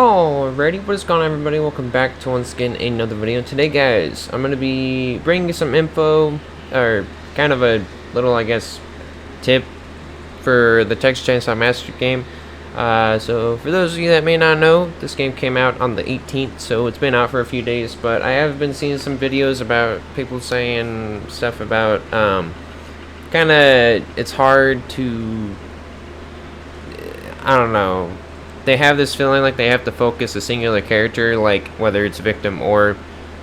Alrighty, what is going on, everybody? Welcome back to once again another video. Today, guys, I'm going to be bringing you some info, or kind of a little, I guess, tip for the Texas Chainsaw Massacre game. So for those of you that may not know, this game came out on the 18th, so it's been out for a few days, but I have been seeing some videos about people saying stuff about, kind of, it's hard to, I don't know, they have this feeling like they have to focus a singular character, like whether it's victim or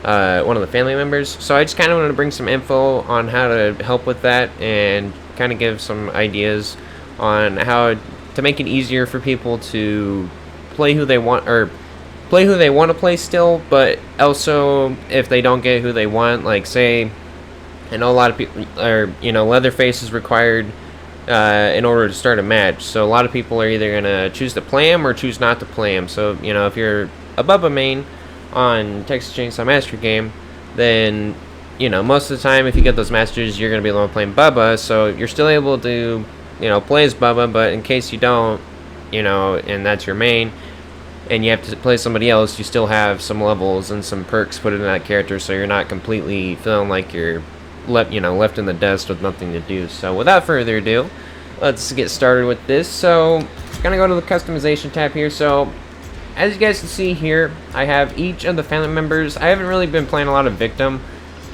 one of the family members. So I just kind of wanted to bring some info on how to help with that and kind of give some ideas on how to make it easier for people to play who they want, or play who they want to play still, but also if they don't get who they want, like say, I know a lot of people, or Leatherface is required in order to start a match. So a lot of people are either going to choose to play him or choose not to play him. So, if you're a Bubba main on Texas Chainsaw Massacre game, then, most of the time if you get those masters, you're going to be the one playing Bubba. So you're still able to, play as Bubba, but in case you don't, and that's your main, and you have to play somebody else, you still have some levels and some perks put in that character, so you're not completely feeling like you're left in the dust with nothing to do. So without further ado, let's get started with this. So I'm gonna go to the customization tab here. So as you guys can see here, I have each of the family members. I haven't really been playing a lot of victim.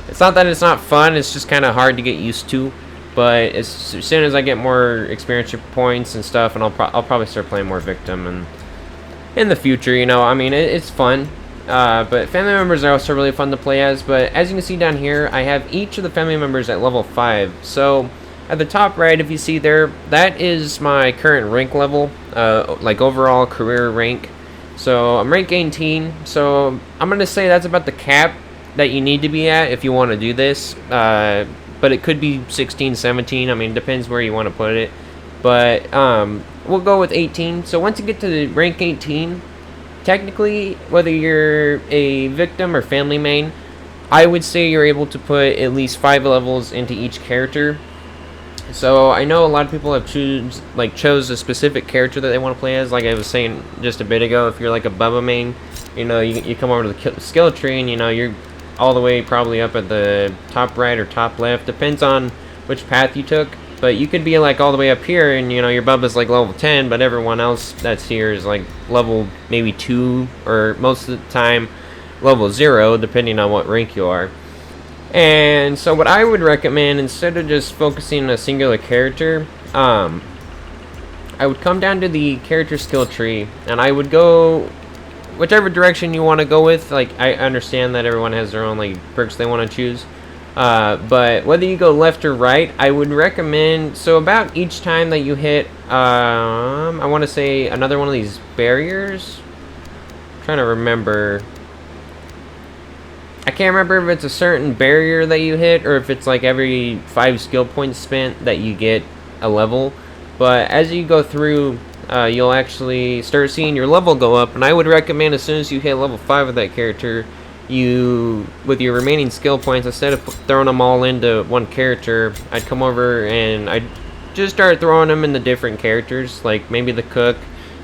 It's not that it's not fun, it's just kind of hard to get used to, but as soon as I get more experience points and stuff, and I'll probably start playing more victim and in the future. I mean, it's fun. But family members are also really fun to play as. But as you can see down here, I have each of the family members at level 5. So at the top right, if you see there, that is my current rank level, like overall career rank. So I'm rank 18. So I'm gonna say that's about the cap that you need to be at if you want to do this. But it could be 16, 17. I mean, it depends where you want to put it. But we'll go with 18. So once you get to the rank 18, technically, whether you're a victim or family main, I would say you're able to put at least 5 levels into each character. So I know a lot of people have chose a specific character that they want to play as. Like I was saying just a bit ago, if you're like a Bubba main, you come over to the skill tree and you're all the way probably up at the top right or top left. Depends on which path you took. But you could be like all the way up here and your Bubba's like level 10, but everyone else that's here is like level maybe 2, or most of the time level 0, depending on what rank you are. And so what I would recommend, instead of just focusing on a singular character, I would come down to the character skill tree and I would go whichever direction you want to go with. Like, I understand that everyone has their own like perks they want to choose. But whether you go left or right, I would recommend, so about each time that you hit, I want to say another one of these barriers. I'm trying to remember. I can't remember if it's a certain barrier that you hit or if it's like every 5 skill points spent that you get a level. But as you go through, you'll actually start seeing your level go up, and I would recommend as soon as you hit level 5 of that character, you, with your remaining skill points, instead of throwing them all into one character, I'd come over and I'd just start throwing them into different characters, like maybe the cook,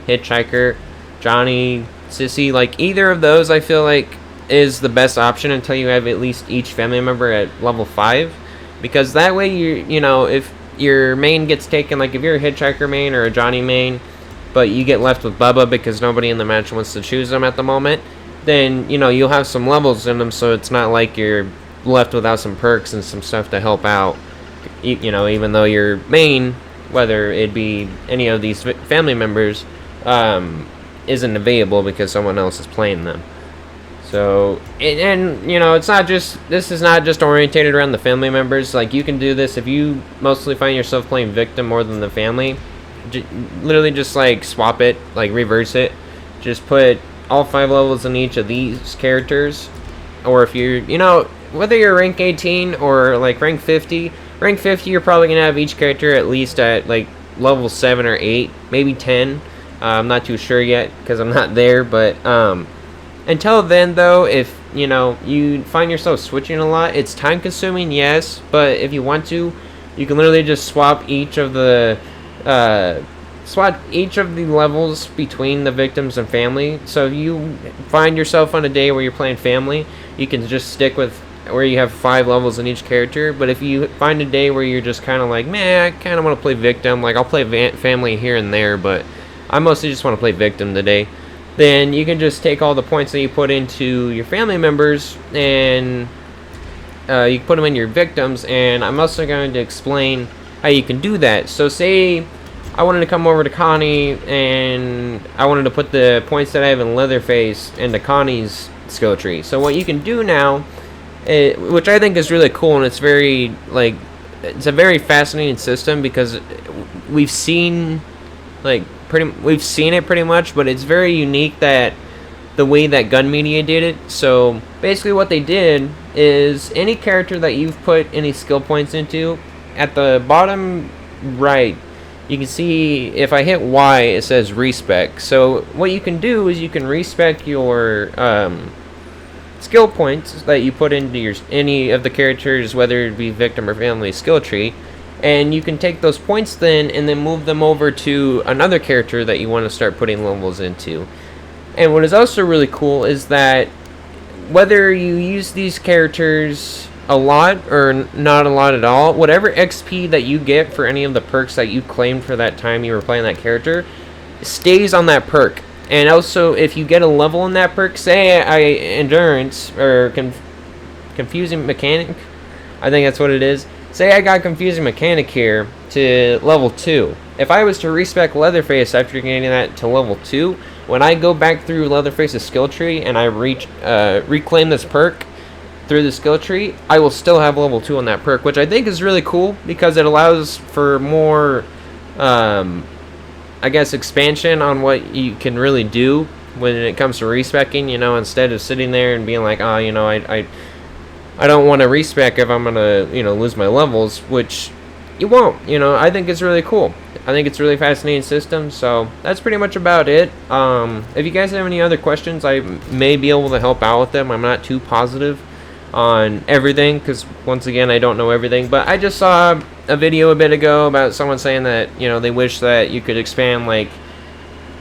hitchhiker, Johnny, Sissy. Like either of those I feel like is the best option until you have at least each family member at level 5, because that way if your main gets taken, like if you're a hitchhiker main or a Johnny main, but you get left with Bubba because nobody in the match wants to choose them at the moment, then you'll have some levels in them, so it's not like you're left without some perks and some stuff to help out. Even though your main, whether it be any of these family members, isn't available because someone else is playing them. So it's not just, this is not just orientated around the family members. Like, you can do this if you mostly find yourself playing victim more than the family. Literally just like swap it, like reverse it. Just put all 5 levels in each of these characters. Or if you're, whether you're rank 18 or like rank 50, you're probably gonna have each character at least at like level 7 or 8, maybe 10. I'm not too sure yet because I'm not there, but until then though, if you find yourself switching a lot, it's time consuming, yes, but if you want to, you can literally just swap each of the swap each of the levels between the victims and family. So if you find yourself on a day where you're playing family, you can just stick with where you have 5 levels in each character. But if you find a day where you're just kind of like, man, I kind of want to play victim, like I'll play family here and there, but I mostly just want to play victim today, then you can just take all the points that you put into your family members and you put them in your victims. And I'm also going to explain how you can do that. So say I wanted to come over to Connie and I wanted to put the points that I have in Leatherface into Connie's skill tree. So what you can do now, which I think is really cool, and it's very it's a very fascinating system because we've seen it pretty much, but it's very unique that the way that Gun Media did it. So basically what they did is any character that you've put any skill points into, at the bottom right you can see if I hit Y it says respec. So what you can do is you can respec your skill points that you put into any of the characters, whether it be victim or family skill tree, and you can take those points then and then move them over to another character that you want to start putting levels into. And what is also really cool is that whether you use these characters a lot or not a lot at all, whatever XP that you get for any of the perks that you claimed for that time you were playing that character stays on that perk. And also, if you get a level in that perk, say endurance or confusing mechanic, I think that's what it is. Say I got confusing mechanic here to level 2. If I was to respec Leatherface after getting that to level 2, when I go back through Leatherface's skill tree and I reclaim this perk through the skill tree, I will still have level 2 on that perk, which I think is really cool because it allows for more I guess expansion on what you can really do when it comes to respecking, instead of sitting there and being like, oh, I don't want to respec if I'm gonna, lose my levels, which you won't. I think it's really cool. I think it's a really fascinating system. So that's pretty much about it. If you guys have any other questions, I may be able to help out with them. I'm not too positive on everything because once again I don't know everything, but I just saw a video a bit ago about someone saying that they wish that you could expand like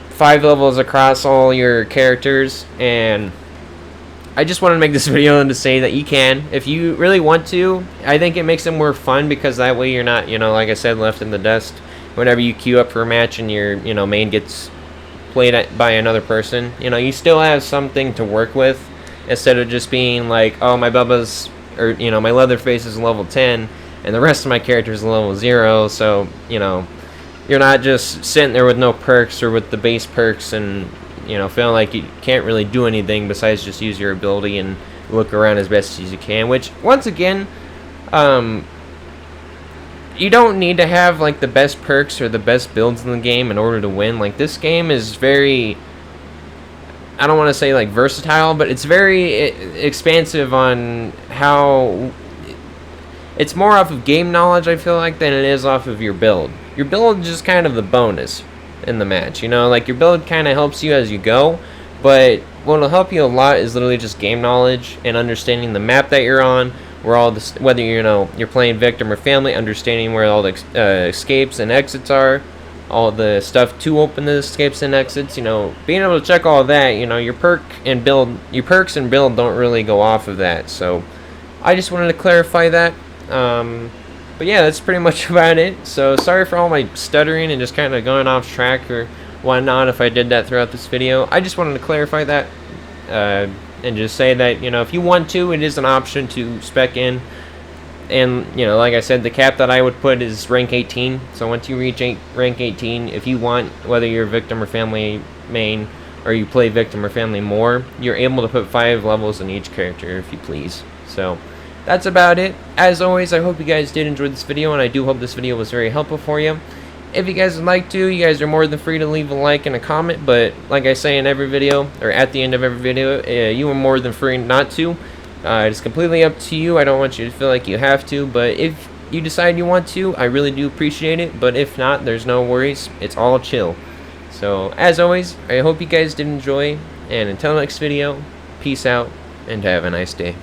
5 levels across all your characters, and I just wanted to make this video and to say that you can if you really want to. I think it makes it more fun because that way you're not like I said, left in the dust whenever you queue up for a match and your main gets played by another person. You still have something to work with instead of just being like, oh, my Bubba's or my Leatherface is level 10 and the rest of my characters are level 0, so you're not just sitting there with no perks or with the base perks and feeling like you can't really do anything besides just use your ability and look around as best as you can, which once again you don't need to have like the best perks or the best builds in the game in order to win. Like, this game is very, I don't want to say like versatile, but it's very expansive on how it's more off of game knowledge, I feel like, than it is off of your build. Your build is just kind of the bonus in the match, like your build kind of helps you as you go, but what will help you a lot is literally just game knowledge and understanding the map that you're on, where all the, whether you're playing victim or family, understanding where all the escapes and exits are, all the stuff to open the escapes and exits, being able to check all that, your perks and build don't really go off of that. So I just wanted to clarify that. But yeah, that's pretty much about it. So sorry for all my stuttering and just kind of going off track or whatnot if I did that throughout this video. I just wanted to clarify that and just say that, if you want to, it is an option to spec in. And, like I said, the cap that I would put is rank 18. So once you reach rank 18, if you want, whether you're victim or family main, or you play victim or family more, you're able to put 5 levels in each character, if you please. So that's about it. As always, I hope you guys did enjoy this video, and I do hope this video was very helpful for you. If you guys would like to, you guys are more than free to leave a like and a comment, but like I say in every video, or at the end of every video, you are more than free not to. It's completely up to you. I don't want you to feel like you have to, but if you decide you want to, I really do appreciate it. But if not, there's no worries. It's all chill. So, as always, I hope you guys did enjoy, and until next video, peace out, and have a nice day.